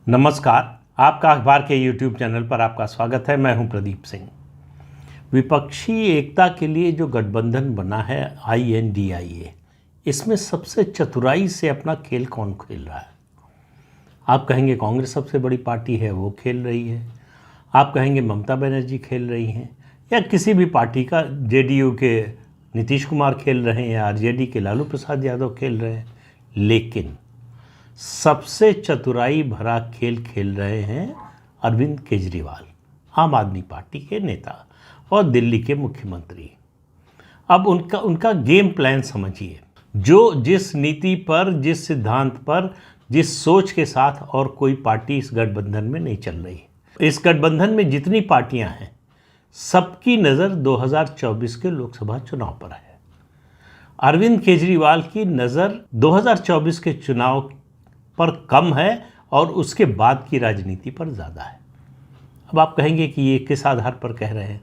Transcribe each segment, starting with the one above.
नमस्कार। आपका अखबार के YouTube चैनल पर आपका स्वागत है। मैं हूं प्रदीप सिंह। विपक्षी एकता के लिए जो गठबंधन बना है INDIA, इसमें सबसे चतुराई से अपना खेल कौन खेल रहा है? आप कहेंगे कांग्रेस सबसे बड़ी पार्टी है, वो खेल रही है। आप कहेंगे ममता बनर्जी खेल रही हैं, या किसी भी पार्टी का JDU के नीतीश कुमार खेल रहे हैं, या RJD के लालू प्रसाद यादव खेल रहे हैं। लेकिन सबसे चतुराई भरा खेल खेल रहे हैं अरविंद केजरीवाल, आम आदमी पार्टी के नेता और दिल्ली के मुख्यमंत्री। अब उनका गेम प्लान समझिए। जो जिस नीति पर, जिस सिद्धांत पर, जिस सोच के साथ और कोई पार्टी इस गठबंधन में नहीं चल रही। इस गठबंधन में जितनी पार्टियां हैं, सबकी नज़र 2024 के लोकसभा चुनाव पर है। अरविंद केजरीवाल की नज़र 2024 के चुनाव पर कम है और उसके बाद की राजनीति पर ज़्यादा है। अब आप कहेंगे कि ये किस आधार पर कह रहे हैं?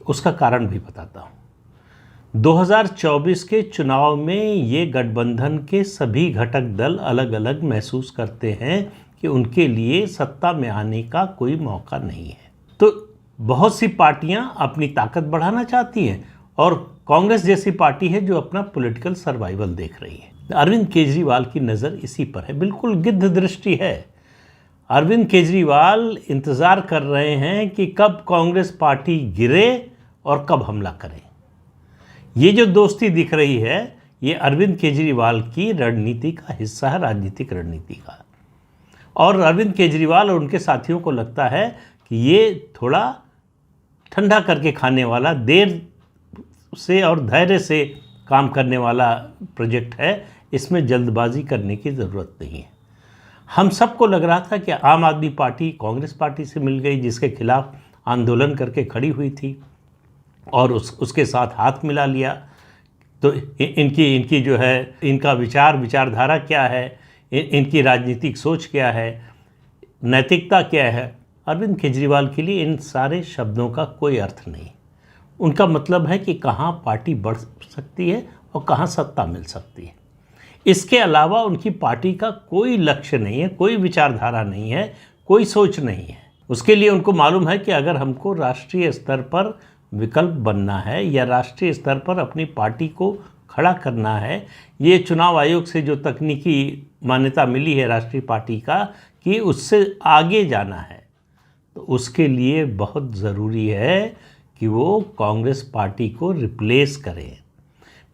उसका कारण भी बताता हूँ। 2024 के चुनाव में ये गठबंधन के सभी घटक दल अलग अलग महसूस करते हैं कि उनके लिए सत्ता में आने का कोई मौका नहीं है। तो बहुत सी पार्टियां अपनी ताकत बढ़ाना चाहती हैं और कांग्रेस जैसी पार्टी है जो अपना पॉलिटिकल सर्वाइवल देख रही है। अरविंद केजरीवाल की नज़र इसी पर है, बिल्कुल गिद्ध दृष्टि है। अरविंद केजरीवाल इंतज़ार कर रहे हैं कि कब कांग्रेस पार्टी गिरे और कब हमला करें। ये जो दोस्ती दिख रही है, ये अरविंद केजरीवाल की रणनीति का हिस्सा है, राजनीतिक रणनीति का। और अरविंद केजरीवाल और उनके साथियों को लगता है कि ये थोड़ा ठंडा करके खाने वाला, देर से और धैर्य से काम करने वाला प्रोजेक्ट है। इसमें जल्दबाजी करने की ज़रूरत नहीं है। हम सबको लग रहा था कि आम आदमी पार्टी कांग्रेस पार्टी से मिल गई, जिसके खिलाफ आंदोलन करके खड़ी हुई थी, और उसके साथ हाथ मिला लिया। तो इनकी जो है, इनका विचारधारा क्या है, इनकी राजनीतिक सोच क्या है, नैतिकता क्या है, अरविंद केजरीवाल के लिए इन सारे शब्दों का कोई अर्थ नहीं। उनका मतलब है कि कहाँ पार्टी बढ़ सकती है और कहाँ सत्ता मिल सकती है। इसके अलावा उनकी पार्टी का कोई लक्ष्य नहीं है, कोई विचारधारा नहीं है, कोई सोच नहीं है। उसके लिए उनको मालूम है कि अगर हमको राष्ट्रीय स्तर पर विकल्प बनना है या राष्ट्रीय स्तर पर अपनी पार्टी को खड़ा करना है, ये चुनाव आयोग से जो तकनीकी मान्यता मिली है राष्ट्रीय पार्टी का कि उससे आगे जाना है, तो उसके लिए बहुत ज़रूरी है कि वो कांग्रेस पार्टी को रिप्लेस करें।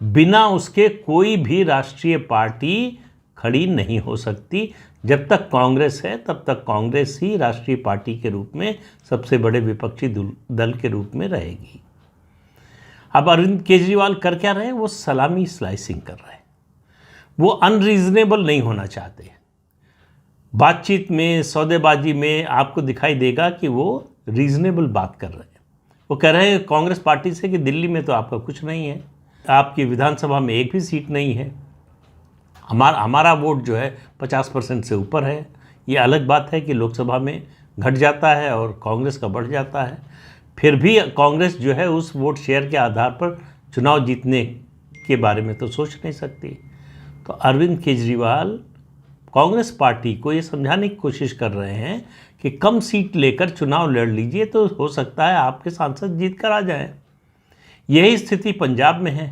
बिना उसके कोई भी राष्ट्रीय पार्टी खड़ी नहीं हो सकती। जब तक कांग्रेस है, तब तक कांग्रेस ही राष्ट्रीय पार्टी के रूप में सबसे बड़े विपक्षी दल के रूप में रहेगी। अब अरविंद केजरीवाल कर क्या रहे हैं? वो सलामी स्लाइसिंग कर रहे हैं। वो अनरीजनेबल नहीं होना चाहते। बातचीत में, सौदेबाजी में आपको दिखाई देगा कि वो रीजनेबल बात कर रहे हैं। वो कह रहे हैं कांग्रेस पार्टी से कि दिल्ली में तो आपका कुछ नहीं है, आपकी विधानसभा में एक भी सीट नहीं है, हमारा वोट जो है 50% से ऊपर है। ये अलग बात है कि लोकसभा में घट जाता है और कांग्रेस का बढ़ जाता है, फिर भी कांग्रेस जो है उस वोट शेयर के आधार पर चुनाव जीतने के बारे में तो सोच नहीं सकती। तो अरविंद केजरीवाल कांग्रेस पार्टी को ये समझाने की कोशिश कर रहे हैं कि कम सीट लेकर चुनाव लड़ लीजिए, तो हो सकता है आपके सांसद जीत कर आ जाएं। यही स्थिति पंजाब में है।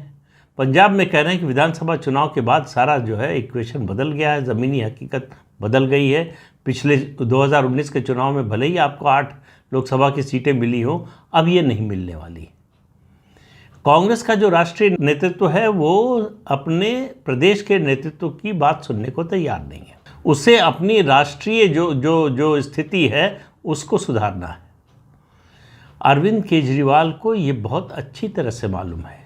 पंजाब में कह रहे हैं कि विधानसभा चुनाव के बाद सारा जो है इक्वेशन बदल गया है, ज़मीनी हकीकत बदल गई है। पिछले 2019 के चुनाव में भले ही आपको 8 लोकसभा की सीटें मिली हो, अब ये नहीं मिलने वाली। कांग्रेस का जो राष्ट्रीय नेतृत्व है वो अपने प्रदेश के नेतृत्व की बात सुनने को तैयार नहीं है। उसे अपनी राष्ट्रीय जो स्थिति है उसको सुधारना है। अरविंद केजरीवाल को ये बहुत अच्छी तरह से मालूम है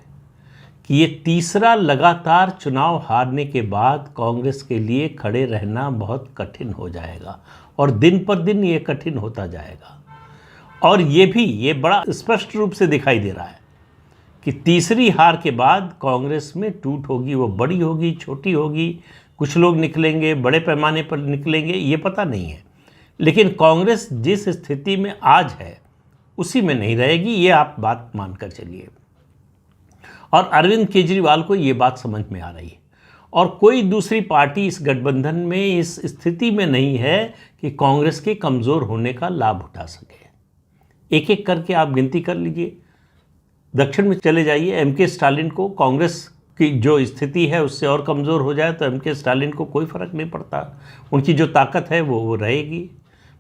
कि ये तीसरा लगातार चुनाव हारने के बाद कांग्रेस के लिए खड़े रहना बहुत कठिन हो जाएगा, और दिन पर दिन ये कठिन होता जाएगा। और ये बड़ा स्पष्ट रूप से दिखाई दे रहा है कि तीसरी हार के बाद कांग्रेस में टूट होगी। वो बड़ी होगी, छोटी होगी, कुछ लोग निकलेंगे, बड़े पैमाने पर निकलेंगे, ये पता नहीं है। लेकिन कांग्रेस जिस स्थिति में आज है उसी में नहीं रहेगी, ये आप बात मानकर चलिए। और अरविंद केजरीवाल को ये बात समझ में आ रही है, और कोई दूसरी पार्टी इस गठबंधन में इस स्थिति में नहीं है कि कांग्रेस के कमज़ोर होने का लाभ उठा सके। एक एक करके आप गिनती कर लीजिए। दक्षिण में चले जाइए, एमके स्टालिन को कांग्रेस की जो स्थिति है उससे और कमज़ोर हो जाए तो एमके स्टालिन को कोई फ़र्क नहीं पड़ता, उनकी जो ताकत है वो रहेगी।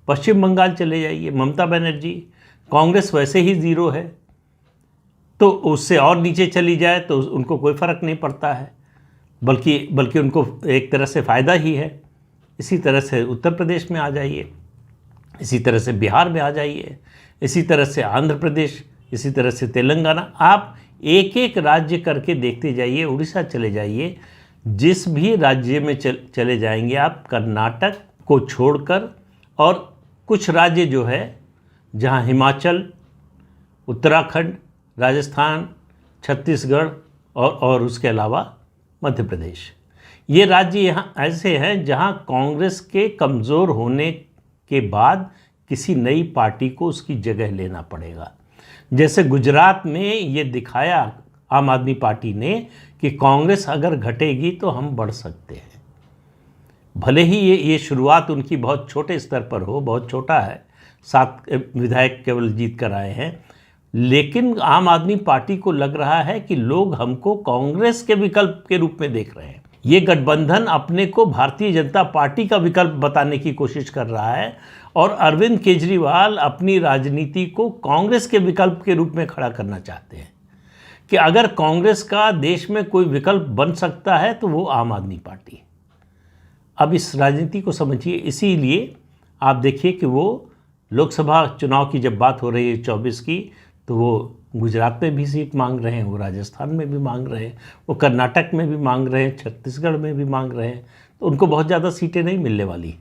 पश्चिम बंगाल चले जाइए, ममता बनर्जी, कांग्रेस वैसे ही ज़ीरो है, तो उससे और नीचे चली जाए तो उनको कोई फ़र्क नहीं पड़ता है, बल्कि उनको एक तरह से फ़ायदा ही है। इसी तरह से उत्तर प्रदेश में आ जाइए, इसी तरह से बिहार में आ जाइए, इसी तरह से आंध्र प्रदेश, इसी तरह से तेलंगाना। आप एक एक राज्य करके देखते जाइए, उड़ीसा चले जाइए, जिस भी राज्य में चले जाएंगे आप, कर्नाटक को छोड़कर, और कुछ राज्य जो है जहां हिमाचल, उत्तराखंड, राजस्थान, छत्तीसगढ़ और उसके अलावा मध्य प्रदेश, ये राज्य यहाँ ऐसे हैं जहाँ कांग्रेस के कमज़ोर होने के बाद किसी नई पार्टी को उसकी जगह लेना पड़ेगा। जैसे गुजरात में ये दिखाया आम आदमी पार्टी ने कि कांग्रेस अगर घटेगी तो हम बढ़ सकते हैं। भले ही ये शुरुआत उनकी बहुत छोटे स्तर पर हो, बहुत छोटा है, 7 विधायक केवल जीत कर आए हैं, लेकिन आम आदमी पार्टी को लग रहा है कि लोग हमको कांग्रेस के विकल्प के रूप में देख रहे हैं। ये गठबंधन अपने को भारतीय जनता पार्टी का विकल्प बताने की कोशिश कर रहा है और अरविंद केजरीवाल अपनी राजनीति को कांग्रेस के विकल्प के रूप में खड़ा करना चाहते हैं कि अगर कांग्रेस का देश में कोई विकल्प बन सकता है तो वो आम आदमी पार्टी। अब इस राजनीति को समझिए। इसीलिए आप देखिए कि वो लोकसभा चुनाव की जब बात हो रही है 24 की, तो वो गुजरात में भी सीट मांग रहे हैं, वो राजस्थान में भी मांग रहे हैं, वो कर्नाटक में भी मांग रहे हैं, छत्तीसगढ़ में भी मांग रहे हैं। तो उनको बहुत ज़्यादा सीटें नहीं मिलने वाली,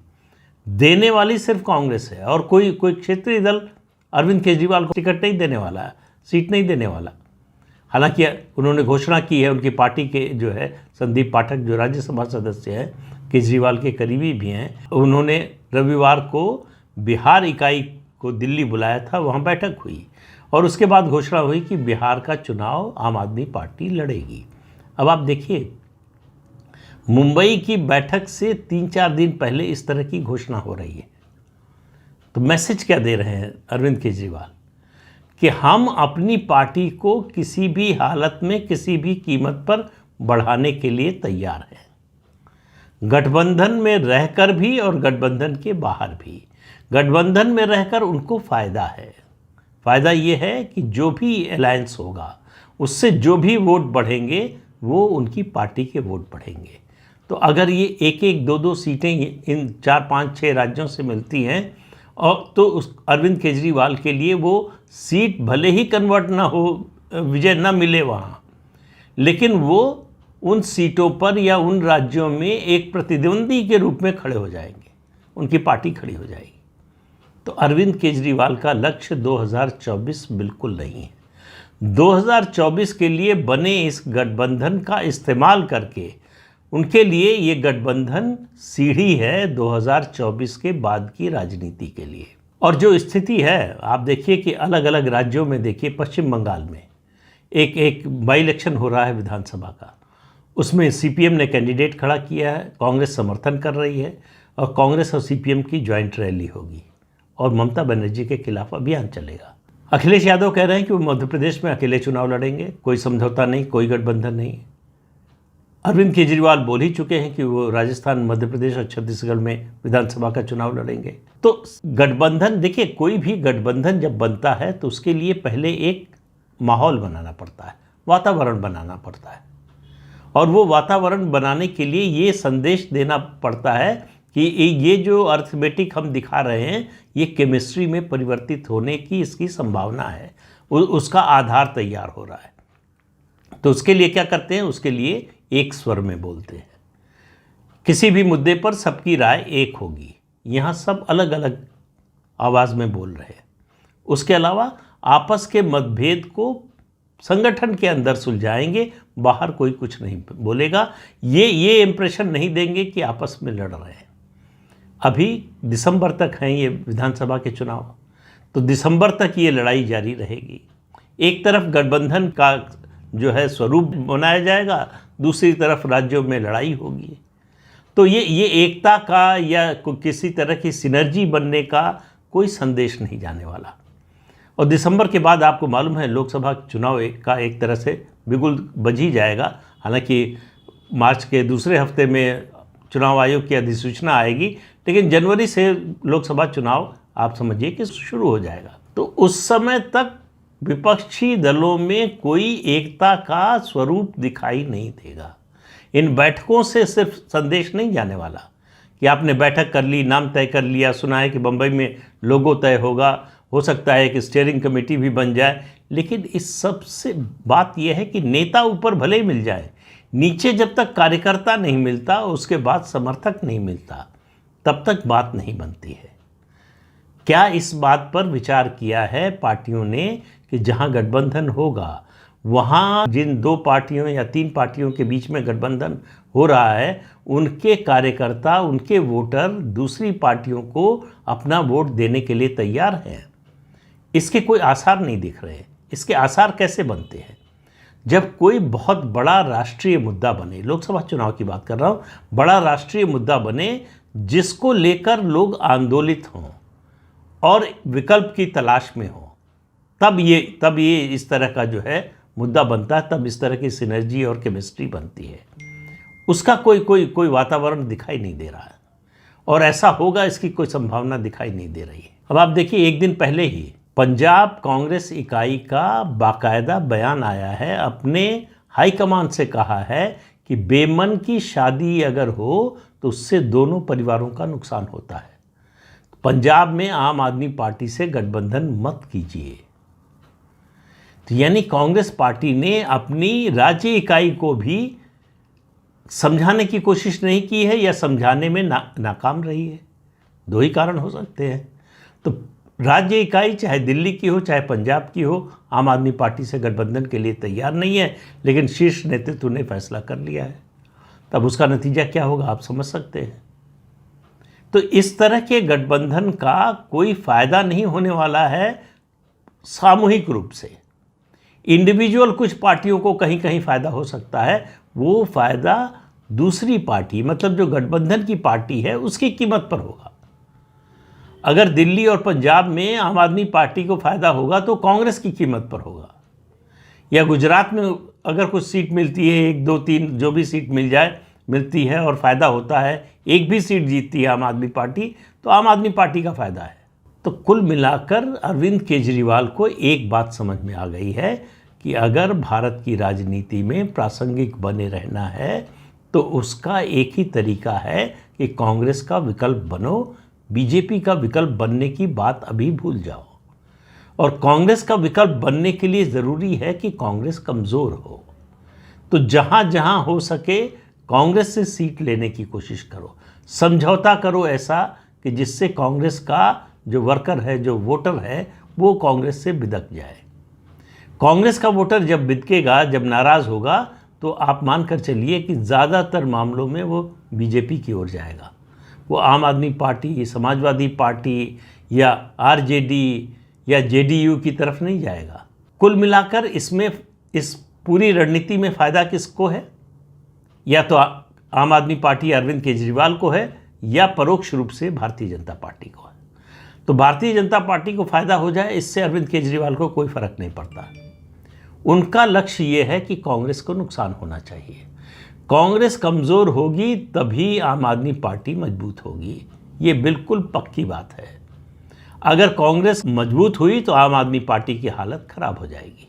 देने वाली सिर्फ कांग्रेस है, और कोई क्षेत्रीय दल अरविंद केजरीवाल को टिकट नहीं देने वाला है, सीट नहीं देने वाला। हालांकि उन्होंने घोषणा की है, उनकी पार्टी के जो है संदीप पाठक, जो राज्यसभा सदस्य हैं, केजरीवाल के करीबी भी हैं, उन्होंने रविवार को बिहार इकाई को दिल्ली बुलाया था, वहाँ बैठक हुई और उसके बाद घोषणा हुई कि बिहार का चुनाव आम आदमी पार्टी लड़ेगी। अब आप देखिए, मुंबई की बैठक से 3-4 दिन पहले इस तरह की घोषणा हो रही है, तो मैसेज क्या दे रहे हैं अरविंद केजरीवाल कि हम अपनी पार्टी को किसी भी हालत में, किसी भी कीमत पर बढ़ाने के लिए तैयार हैं, गठबंधन में रहकर भी और गठबंधन के बाहर भी। गठबंधन में रहकर उनको फ़ायदा है, फ़ायदा ये है कि जो भी अलायंस होगा उससे जो भी वोट बढ़ेंगे वो उनकी पार्टी के वोट बढ़ेंगे। तो अगर ये 1-1, 2-2 सीटें इन 4, 5, 6 राज्यों से मिलती हैं, और तो उस अरविंद केजरीवाल के लिए वो सीट भले ही कन्वर्ट ना हो, विजय ना मिले वहाँ, लेकिन वो उन सीटों पर या उन राज्यों में एक प्रतिद्वंदी के रूप में खड़े हो जाएंगे, उनकी पार्टी खड़ी हो जाएगी। तो अरविंद केजरीवाल का लक्ष्य 2024 बिल्कुल नहीं है। 2024 के लिए बने इस गठबंधन का इस्तेमाल करके उनके लिए ये गठबंधन सीढ़ी है 2024 के बाद की राजनीति के लिए। और जो स्थिति है आप देखिए कि अलग अलग राज्यों में देखिए, पश्चिम बंगाल में एक बाई इलेक्शन हो रहा है विधानसभा का, उसमें सीपीएम ने कैंडिडेट खड़ा किया है, कांग्रेस समर्थन कर रही है, और कांग्रेस और सीपीएम की ज्वाइंट रैली होगी और ममता बनर्जी के खिलाफ अभियान चलेगा। अखिलेश यादव कह रहे हैं कि वो मध्य प्रदेश में अकेले चुनाव लड़ेंगे, कोई समझौता नहीं, कोई गठबंधन नहीं। अरविंद केजरीवाल बोल ही चुके हैं कि वो राजस्थान, मध्य प्रदेश और छत्तीसगढ़ में विधानसभा का चुनाव लड़ेंगे। तो गठबंधन, देखिए कोई भी गठबंधन जब बनता है तो उसके लिए पहले एक माहौल बनाना पड़ता है, वातावरण बनाना पड़ता है, और वो वातावरण बनाने के लिए ये संदेश देना पड़ता है कि ये जो अर्थमेटिक हम दिखा रहे हैं ये केमिस्ट्री में परिवर्तित होने की इसकी संभावना है, उसका आधार तैयार हो रहा है। तो उसके लिए क्या करते हैं, उसके लिए एक स्वर में बोलते हैं। किसी भी मुद्दे पर सबकी राय एक होगी, यहाँ सब अलग अलग आवाज़ में बोल रहे हैं। उसके अलावा आपस के मतभेद को संगठन के अंदर सुलझाएंगे, बाहर कोई कुछ नहीं बोलेगा, ये इंप्रेशन नहीं देंगे कि आपस में लड़ रहे हैं। अभी दिसंबर तक हैं ये विधानसभा के चुनाव, तो दिसंबर तक ये लड़ाई जारी रहेगी। एक तरफ गठबंधन का जो है स्वरूप बनाया जाएगा, दूसरी तरफ राज्यों में लड़ाई होगी। तो ये एकता का या किसी तरह की सिनर्जी बनने का कोई संदेश नहीं जाने वाला। और दिसंबर के बाद आपको मालूम है लोकसभा चुनाव का एक तरह से बिगुल बज ही जाएगा। हालांकि मार्च के दूसरे हफ्ते में चुनाव आयोग की अधिसूचना आएगी, लेकिन जनवरी से लोकसभा चुनाव आप समझिए कि शुरू हो जाएगा। तो उस समय तक विपक्षी दलों में कोई एकता का स्वरूप दिखाई नहीं देगा। इन बैठकों से सिर्फ संदेश नहीं जाने वाला कि आपने बैठक कर ली, नाम तय कर लिया, सुना है कि बम्बई में लोगो तय होगा, हो सकता है कि स्टीयरिंग कमेटी भी बन जाए, लेकिन इस सब से बात यह है कि नेता ऊपर भले ही मिल जाए, नीचे जब तक कार्यकर्ता नहीं मिलता, उसके बाद समर्थक नहीं मिलता, तब तक बात नहीं बनती है। क्या इस बात पर विचार किया है पार्टियों ने कि जहां गठबंधन होगा वहाँ जिन 2 पार्टियों या 3 पार्टियों के बीच में गठबंधन हो रहा है, उनके कार्यकर्ता, उनके वोटर दूसरी पार्टियों को अपना वोट देने के लिए तैयार हैं? इसके कोई आसार नहीं दिख रहे। इसके आसार कैसे बनते हैं? जब कोई बहुत बड़ा राष्ट्रीय मुद्दा बने, लोकसभा चुनाव की बात कर रहा हूँ, बड़ा राष्ट्रीय मुद्दा बने जिसको लेकर लोग आंदोलित हों और विकल्प की तलाश में हों, तब ये इस तरह का जो है मुद्दा बनता है, तब इस तरह की सिनर्जी और केमिस्ट्री बनती है। उसका कोई वातावरण दिखाई नहीं दे रहा है, और ऐसा होगा इसकी कोई संभावना दिखाई नहीं दे रही है। अब आप देखिए, एक दिन पहले ही पंजाब कांग्रेस इकाई का बाकायदा बयान आया है, अपने हाईकमान से कहा है कि बेमन की शादी अगर हो तो उससे दोनों परिवारों का नुकसान होता है। पंजाब में आम आदमी पार्टी से गठबंधन मत कीजिए। तो यानी कांग्रेस पार्टी ने अपनी राज्य इकाई को भी समझाने की कोशिश नहीं की है, या समझाने में नाकाम रही है। 2 ही कारण हो सकते हैं। तो राज्य इकाई चाहे दिल्ली की हो चाहे पंजाब की हो, आम आदमी पार्टी से गठबंधन के लिए तैयार नहीं है, लेकिन शीर्ष नेतृत्व ने फैसला कर लिया है। तब उसका नतीजा क्या होगा आप समझ सकते हैं। तो इस तरह के गठबंधन का कोई फायदा नहीं होने वाला है सामूहिक रूप से। इंडिविजुअल कुछ पार्टियों को कहीं कहीं फ़ायदा हो सकता है, वो फ़ायदा दूसरी पार्टी, मतलब जो गठबंधन की पार्टी है, उसकी कीमत पर होगा। अगर दिल्ली और पंजाब में आम आदमी पार्टी को फ़ायदा होगा तो कांग्रेस की कीमत पर होगा, या गुजरात में अगर कुछ सीट मिलती है, 1, 2, 3 जो भी सीट मिलती है और फ़ायदा होता है, एक भी सीट जीतती है आम आदमी पार्टी, तो आम आदमी पार्टी का फ़ायदा है। तो कुल मिलाकर अरविंद केजरीवाल को एक बात समझ में आ गई है कि अगर भारत की राजनीति में प्रासंगिक बने रहना है तो उसका एक ही तरीका है कि कांग्रेस का विकल्प बनो, बीजेपी का विकल्प बनने की बात अभी भूल जाओ। और कांग्रेस का विकल्प बनने के लिए ज़रूरी है कि कांग्रेस कमज़ोर हो। तो जहाँ जहाँ हो सके कांग्रेस से सीट लेने की कोशिश करो, समझौता करो ऐसा कि जिससे कांग्रेस का जो वर्कर है, जो वोटर है, वो कांग्रेस से बिदक जाए। कांग्रेस का वोटर जब बिदकेगा, जब नाराज़ होगा, तो आप मानकर चलिए कि ज़्यादातर मामलों में वो बीजेपी की ओर जाएगा। वो आम आदमी पार्टी, समाजवादी पार्टी या आरजेडी या जेडीयू की तरफ नहीं जाएगा। कुल मिलाकर इस पूरी रणनीति में फ़ायदा किसको है? या तो आम आदमी पार्टी अरविंद केजरीवाल को है, या परोक्ष रूप से भारतीय जनता पार्टी को है। तो भारतीय जनता पार्टी को फ़ायदा हो जाए, इससे अरविंद केजरीवाल को कोई फ़र्क नहीं पड़ता। उनका लक्ष्य ये है कि कांग्रेस को नुकसान होना चाहिए। कांग्रेस कमज़ोर होगी तभी आम आदमी पार्टी मजबूत होगी, ये बिल्कुल पक्की बात है। अगर कांग्रेस मजबूत हुई तो आम आदमी पार्टी की हालत ख़राब हो जाएगी।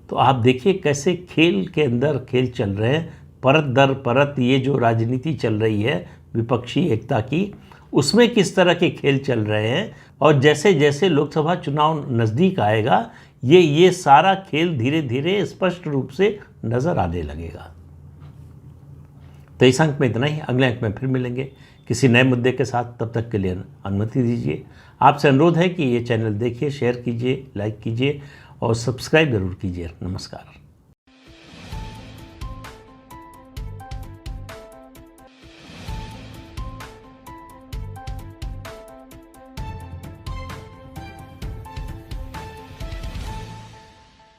तो आप देखिए कैसे खेल के अंदर खेल चल रहे हैं, परत दर परत ये जो राजनीति चल रही है विपक्षी एकता की, उसमें किस तरह के खेल चल रहे हैं। और जैसे जैसे लोकसभा चुनाव नज़दीक आएगा, ये सारा खेल धीरे धीरे स्पष्ट रूप से नज़र आने लगेगा। तो इस अंक में इतना ही। अगले अंक में फिर मिलेंगे किसी नए मुद्दे के साथ। तब तक के लिए अनुमति दीजिए। आपसे अनुरोध है कि ये चैनल देखिए, शेयर कीजिए, लाइक कीजिए और सब्सक्राइब ज़रूर कीजिए। नमस्कार।